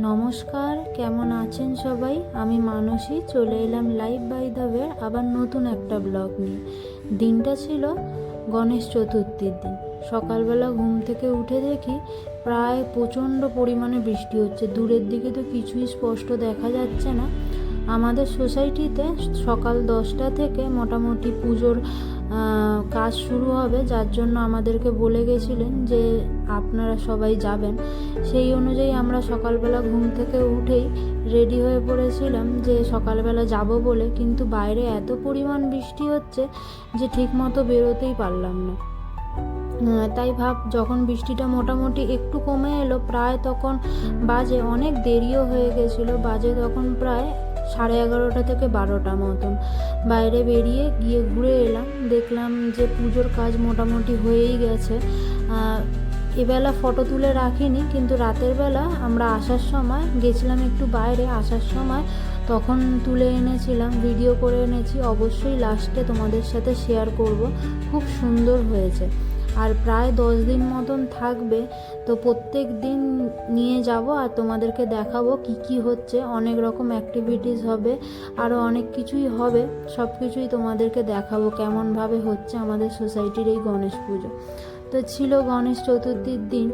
নমস্কার, কেমন আছেন সবাই? আমি মানসী চলে এলাম লাইভ বাই দ্য ওয়ে আবার নতুন একটা ব্লগ নিয়ে। দিনটা ছিল গণেশ চতুর্থীর দিন। সকালবেলা ঘুম থেকে উঠে দেখি প্রায় প্রচণ্ড পরিমাণে বৃষ্টি হচ্ছে। দূরের দিকে তো কিছুই স্পষ্ট দেখা যাচ্ছে না। আমাদের সোসাইটিতে সকাল 10টা থেকে মোটামুটি পুজোর কাজ শুরু হবে, যার জন্য আমাদেরকে বলে গেছিলেন যে আপনারা সবাই যাবেন। সেই অনুযায়ী আমরা সকালবেলা ঘুম থেকে উঠেই রেডি হয়ে পড়েছিলাম যে সকালবেলা যাব বলে, কিন্তু বাইরে এত পরিমাণ বৃষ্টি হচ্ছে যে ঠিকমতো বেরোতেই পারলাম না। তাই যখন বৃষ্টিটা মোটামুটি একটু কমে এলো, প্রায় তখন বাজে, অনেক দেরিও হয়ে গেছিলো, বাজে তখন প্রায় 11:30 থেকে 12টা মতন। বাইরে বেরিয়ে গিয়ে ঘুরে এলাম, দেখলাম যে পুজোর কাজ মোটামুটি হয়েই গেছে। এবেলা ফটো তুলে রাখিনি, কিন্তু রাতের বেলা আমরা আসার সময় গেছিলাম একটু বাইরে, আসার সময় তখন তুলে এনেছিলাম, ভিডিও করে এনেছি। অবশ্যই লাস্টে তোমাদের সাথে শেয়ার করব। খুব সুন্দর হয়েছে। আর প্রায় 10 দিন মতন থাকবে, তো প্রত্যেক দিন নিয়ে যাব আর তোমাদেরকে দেখাবো কি কি হচ্ছে। অনেক রকম অ্যাক্টিভিটিস হবে, আরও অনেক কিছুই হবে। সব কিছুই তোমাদেরকে দেখাবো কেমনভাবে হচ্ছে আমাদের সোসাইটির এই গণেশ পুজো। তো ছিল গণেশ চতুর্থীর দিন।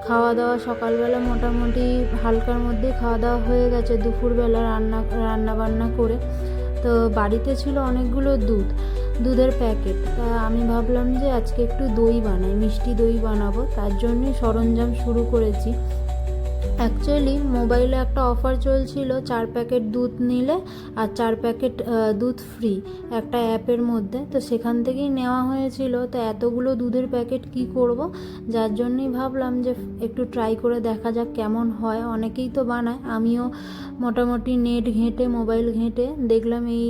খাওয়া দাওয়া সকালবেলা মোটামুটি হালকার মধ্যে খাওয়া দাওয়া হয়ে গেছে। দুপুরবেলা রান্না বান্না করে তো বাড়িতে ছিল অনেকগুলো দুধের প্যাকেট। তা আমি ভাবলাম যে আজকে একটু দই বানাই, মিষ্টি দই বানাবো, তার জন্যই সরঞ্জাম শুরু করেছি। অ্যাকচুয়ালি মোবাইলে একটা অফার চলছিল, 4 প্যাকেট দুধ নিলে আর 4 প্যাকেট দুধ ফ্রি একটা অ্যাপের মধ্যে। তো সেখান থেকেই নেওয়া হয়েছিল। তো এতগুলো দুধের প্যাকেট কি করব, যার জন্যই ভাবলাম যে একটু ট্রাই করে দেখা যাক কেমন হয়। অনেকেই তো বানায়, আমিও মোটামুটি নেট ঘেঁটে, মোবাইল ঘেঁটে দেখলাম এই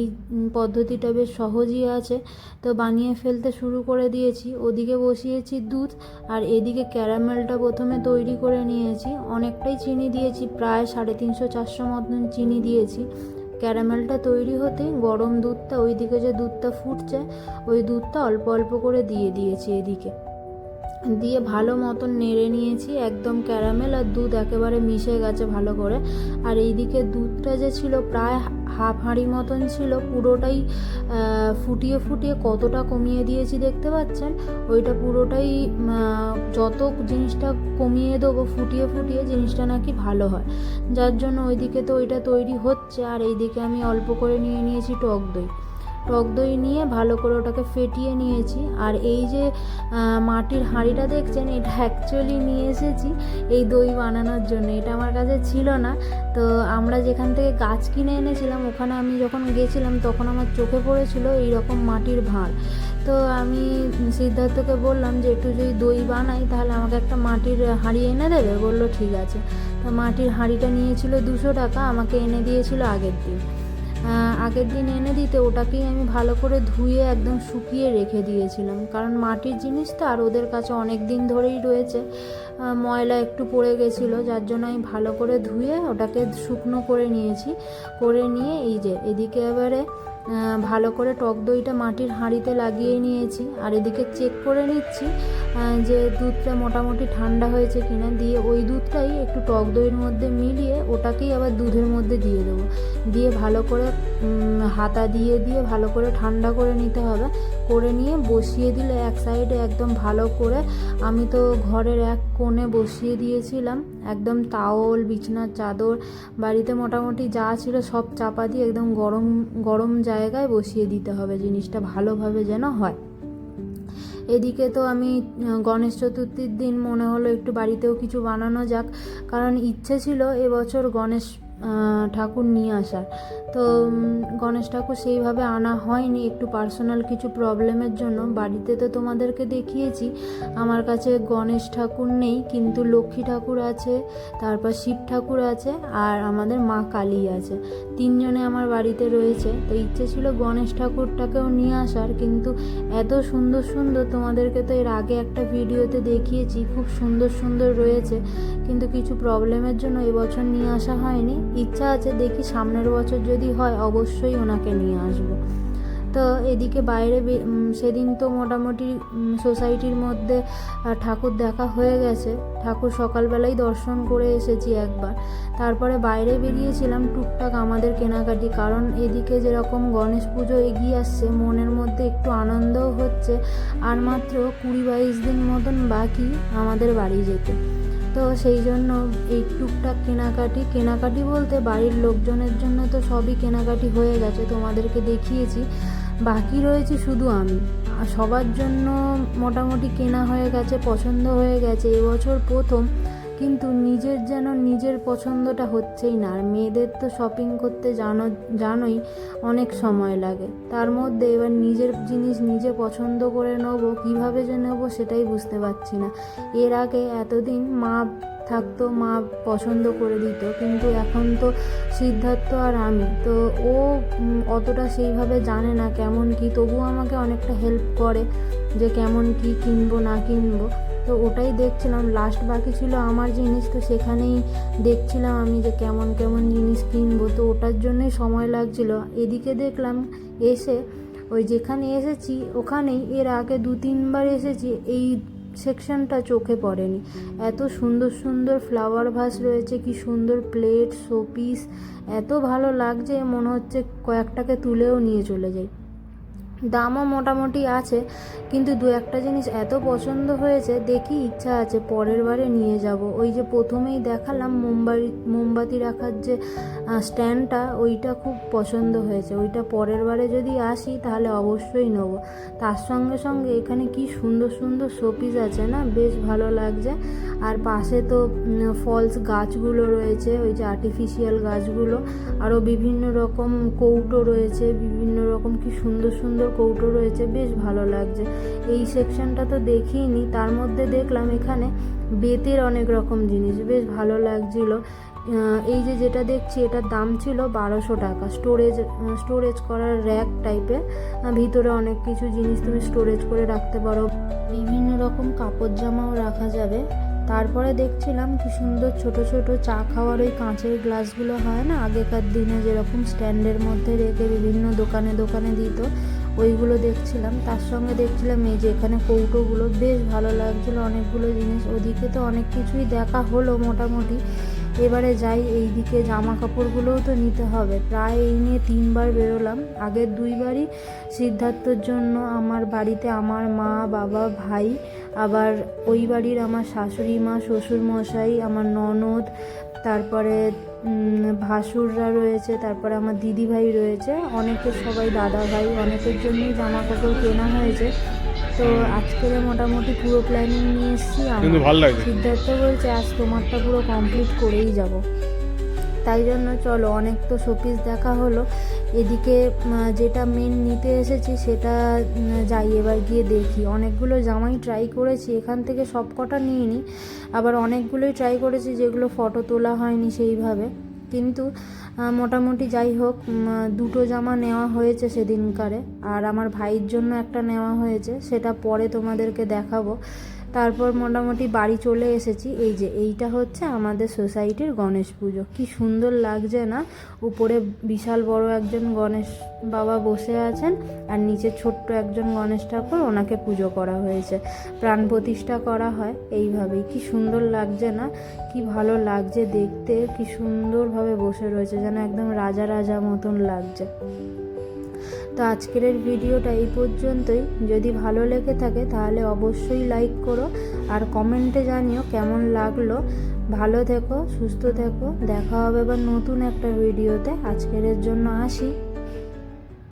পদ্ধতিটা বেশ সহজই আছে। তো বানিয়ে ফেলতে শুরু করে দিয়েছি। ওদিকে বসিয়েছি দুধ, আর এদিকে ক্যারামেলটা প্রথমে তৈরি করে নিয়েছি। অনেকটাই চিনি দিয়েছি, প্রায় 350-400 মতন চিনি দিয়েছি। ক্যারামেলটা তৈরি হতেই গরম দুধটা, ওইদিকে যে দুধটা ফুটছে ওই দুধটা অল্প অল্প করে দিয়েছি। এদিকে দিয়ে ভালো মতন নেড়ে নিয়েছি, একদম ক্যারামেল আর দুধ একেবারে মিশে গেছে ভালো করে। আর এইদিকে দুধটা যে ছিল প্রায় হাফ হাঁড়ি মতন ছিল, পুরোটাই ফুটিয়ে ফুটিয়ে কতটা কমিয়ে দিয়েছি দেখতে পাচ্ছেন। ওইটা পুরোটাই যত জিনিসটা কমিয়ে দেবো ফুটিয়ে ফুটিয়ে জিনিসটা নাকি ভালো হয়, যার জন্য ওইদিকে তো ওইটা তৈরি হচ্ছে। আর এইদিকে আমি অল্প করে নিয়েছি টক দই নিয়ে ভালো করে ওটাকে ফেটিয়ে নিয়েছি। আর এই যে মাটির হাঁড়িটা দেখছেন, এটা অ্যাকচুয়ালি নিয়ে এসেছি এই দই বানানোর জন্য। এটা আমার কাছে ছিল না। তো আমরা যেখান থেকে গাছ কিনে এনেছিলাম, ওখানে আমি যখন গেছিলাম তখন আমার চোখে পড়েছিল এইরকম মাটির ভাঁড়। তো আমি সিদ্ধার্থকে বললাম যে একটু যদি দই বানাই তাহলে আমাকে একটা মাটির হাঁড়ি এনে দেবে। বললো ঠিক আছে। তো মাটির হাঁড়িটা নিয়েছিল 200 টাকা, আমাকে এনে দিয়েছিল আগের দিন এনে দিতে ওটাকেই আমি ভালো করে ধুয়ে একদম শুকিয়ে রেখে দিয়েছিলাম, কারণ মাটির জিনিস তো আর ওদের কাছে অনেক দিন ধরেই রয়েছে, ময়লা একটু পড়ে গেছিলো, যার জন্য আমি ভালো করে ধুয়ে ওটাকে শুকনো করে নিয়েছি। করে নিয়ে এই যে এদিকে এবারে ভালো করে টক দইটা মাটির হাঁড়িতে লাগিয়ে নিয়েছি। আর এদিকে চেক করে নিচ্ছি যে দুধটা মোটামুটি ঠান্ডা হয়েছে কিনা। দিয়ে ওই দুধটাই একটু টক দইয়ের মধ্যে মিলিয়ে ওটাকেই আবার দুধের মধ্যে দিয়ে দেবো। দিয়ে ভালো করে হাতা দিয়ে ভালো করে ঠান্ডা করে নিতে হবে। করে নিয়ে বসিয়ে দিলে এক সাইডে একদম ভালো করে, আমি তো ঘরের এক কোণে বসিয়ে দিয়েছিলাম একদম তাওল, বিছানার চাদর, বাড়িতে মোটামুটি যা ছিল সব চাপা দিয়ে একদম গরম জায়গায় বসিয়ে দিতে হবে, জিনিসটা ভালোভাবে যেন হয়। এদিকে তো আমি গণেশ চতুর্থীর দিন মনে হলো একটু বাড়িতেও কিছু বানানো যাক, কারণ ইচ্ছে ছিল এবছর গণেশ ঠাকুর নিয়ে আসার। তো গণেশ ঠাকুর সেইভাবে আনা হয়নি, একটু পার্সোনাল কিছু প্রবলেমের জন্য। বাড়িতে তো তোমাদেরকে দেখিয়েছি আমার কাছে গণেশ ঠাকুর নেই, কিন্তু লক্ষ্মী ঠাকুর আছে, তারপর শিব ঠাকুর আছে, আর আমাদের মা কালী আছে। 3 জনে আমার বাড়িতে রয়েছে। তো ইচ্ছে ছিল গণেশ ঠাকুরটাকেও নিয়ে আসার, কিন্তু এত সুন্দর সুন্দর, তোমাদেরকে তো এর আগে একটা ভিডিওতে দেখিয়েছি, খুব সুন্দর সুন্দর রয়েছে, কিন্তু কিছু প্রবলেমের জন্য এবছর নিয়ে আসা হয়নি। ইচ্ছা আছে, দেখি সামনের বছর যদি হয় অবশ্যই ওনাকে নিয়ে আসবো। তো এদিকে বাইরে সেদিন তো মোটামুটি সোসাইটির মধ্যে ঠাকুর দেখা হয়ে গেছে, ঠাকুর সকালবেলায় দর্শন করে এসেছি একবার। তারপরে বাইরে বেরিয়েছিলাম টুকটাক আমাদের কেনাকাটি, কারণ এদিকে যেরকম গণেশ পুজো এগিয়ে আসছে, মনের মধ্যে একটু আনন্দও হচ্ছে। আর মাত্র 20-22 দিন মতন বাকি আমাদের বাড়ি যেতে। তো সেই জন্য এই টুকটাক কেনাকাটি বলতে বাড়ির লোকজনের জন্য তো সবই কেনাকাটি হয়ে গেছে, তোমাদেরকে দেখিয়েছি। বাকি রয়েছে শুধু আমি। সবার জন্য মোটামুটি কেনা হয়ে গেছে, পছন্দ হয়ে গেছে। এবছর প্রথম কিন্তু নিজের পছন্দটা হচ্ছেই না। আর মেয়েদের তো শপিং করতে জানোই অনেক সময় লাগে। তার মধ্যে এবার নিজের জিনিস নিজে পছন্দ করে নেবো, কীভাবে যে নেবো সেটাই বুঝতে পারছি না। এর আগে এতদিন মা থাকতো, মা পছন্দ করে দিত, কিন্তু এখন তো সিদ্ধার্থ আর আমি, তো ও অতটা সেইভাবে জানে না কেমন কি, তবুও আমাকে অনেকটা হেল্প করে যে কেমন কি কিনবো না কিনবো। তো ওটাই দেখছিলাম, লাস্ট বাকি ছিল আমার জিনিস, তো সেখানেই দেখছিলাম আমি যে কেমন জিনিস কিনবো। তো ওটার জন্যই সময় লাগছিল। এদিকে দেখলাম এসে ওই যেখানে এসেছি ওখানেই এর আগে 2-3 বার এসেছি, এই সেকশনটা চোখে পড়েনি। এত সুন্দর ফ্লাওয়ার ভাস রয়েছে, কি সুন্দর প্লেট, শোপিস, এত ভালো লাগছে মনে হচ্ছে কয়েকটাকে তুলেও নিয়ে চলে যাই। দামও মোটামুটি আছে, কিন্তু 2-1টা জিনিস এত পছন্দ হয়েছে, দেখি ইচ্ছা আছে পরের বারে নিয়ে যাব। ওই যে প্রথমেই দেখালাম মোমবাতি রাখার যে স্ট্যান্ডটা, ওইটা খুব পছন্দ হয়েছে। ওইটা পরের বারে যদি আসি তাহলে অবশ্যই নেব। তার সঙ্গে এখানে কি সুন্দর শোপিস আছে না, বেশ ভালো লাগছে। আর পাশে তো ফলস গাছগুলো রয়েছে, ওই যে আর্টিফিশিয়াল গাছগুলো, আরও বিভিন্ন রকম কৌটো রয়েছে, বিভিন্ন রকম কি সুন্দর কৌটো রয়েছে, বেশ ভালো লাগছে। এই সেকশনটা তো দেখিনি, তার মধ্যে দেখলাম এখানে বেতের অনেক রকম জিনিস, বেশ ভালো লাগছিল। এই যেটা দেখছি এটার দাম ছিল 1200 টাকা। স্টোরেজ করার র্যাক টাইপের, ভিতরে অনেক কিছু জিনিস তুমি স্টোরেজ করে রাখতে পারো, বিভিন্ন রকম কাপড় জামাও রাখা যাবে। তারপরে দেখছিলাম কি সুন্দর ছোট চা খাওয়ার ওই কাঁচের গ্লাসগুলো হয় না, আগেকার দিনে যেরকম স্ট্যান্ডের মধ্যে রেখে বিভিন্ন দোকানে দিত, ওইগুলো দেখছিলাম। তার সঙ্গে দেখছিলাম এই যে এখানে কৌটোগুলো, বেশ ভালো লাগছিলো অনেকগুলো জিনিস। ওদিকে তো অনেক কিছুই দেখা হলো মোটামুটি। এবারে যাই এইদিকে, জামা কাপড়গুলোও তো নিতে হবে। প্রায় এই নিয়ে 3 বার বেরোলাম। আগের 2 বারই সিদ্ধার্থর জন্য আমার বাড়িতে আমার মা, বাবা, ভাই, আবার ওই বাড়ির আমার শাশুড়ি মা, শ্বশুর মশাই, আমার ননদ, তারপরে ভাসুররা রয়েছে, তারপরে আমার দিদি ভাই রয়েছে, অনেকের সবাই দাদা ভাই, অনেকের জন্যই জামা কাপড় কেনা হয়েছে। তো আজকের মোটামুটি পুরো প্ল্যানিং নিয়ে এসেছি। সিদ্ধার্থ বলছে আজ তোমারটা পুরো কমপ্লিট করেই যাব। তাই জন্য চলো, অনেক তো শোপিস দেখা হলো। এদিকে যেটা মেন নিতে এসেছি সেটা যাই, এবার গিয়ে দেখি। অনেকগুলো জামাই ট্রাই করেছি, এখান থেকে সব কটা নিইনি, আবার অনেকগুলোই ট্রাই করেছি যেগুলো ফটো তোলা হয়নি সেইভাবে। কিন্তু মোটামুটি যাই হোক, 2টো জামা নেওয়া হয়েছে সেদিনকারে, আর আমার ভাইয়ের জন্য একটা নেওয়া হয়েছে, সেটা পরে তোমাদেরকে দেখাবো। তারপর মোটামুটি বাড়ি চলে এসেছি। এই যে এইটা হচ্ছে আমাদের সোসাইটির গণেশ পুজো, কি সুন্দর লাগছে না। উপরে বিশাল বড় একজন গণেশ বাবা বসে আছেন, আর নিচে ছোট্ট একজন গণেশ ঠাকুর, ওনাকে পুজো করা হয়েছে, প্রাণ প্রতিষ্ঠা করা হয় এইভাবেই। কি সুন্দর লাগছে না, কি ভালো লাগছে দেখতে, কি সুন্দরভাবে বসে রয়েছে, যেন একদম রাজা মতন লাগছে। তো আজকের ভিডিওটা এই পর্যন্তই। যদি ভালো লেগে থাকে তাহলে অবশ্যই লাইক করো, আর কমেন্টে জানিও কেমন লাগলো। ভালো থেকো, সুস্থ থেকো, দেখা হবে এবার নতুন একটা ভিডিওতে। আজকের জন্য আসি।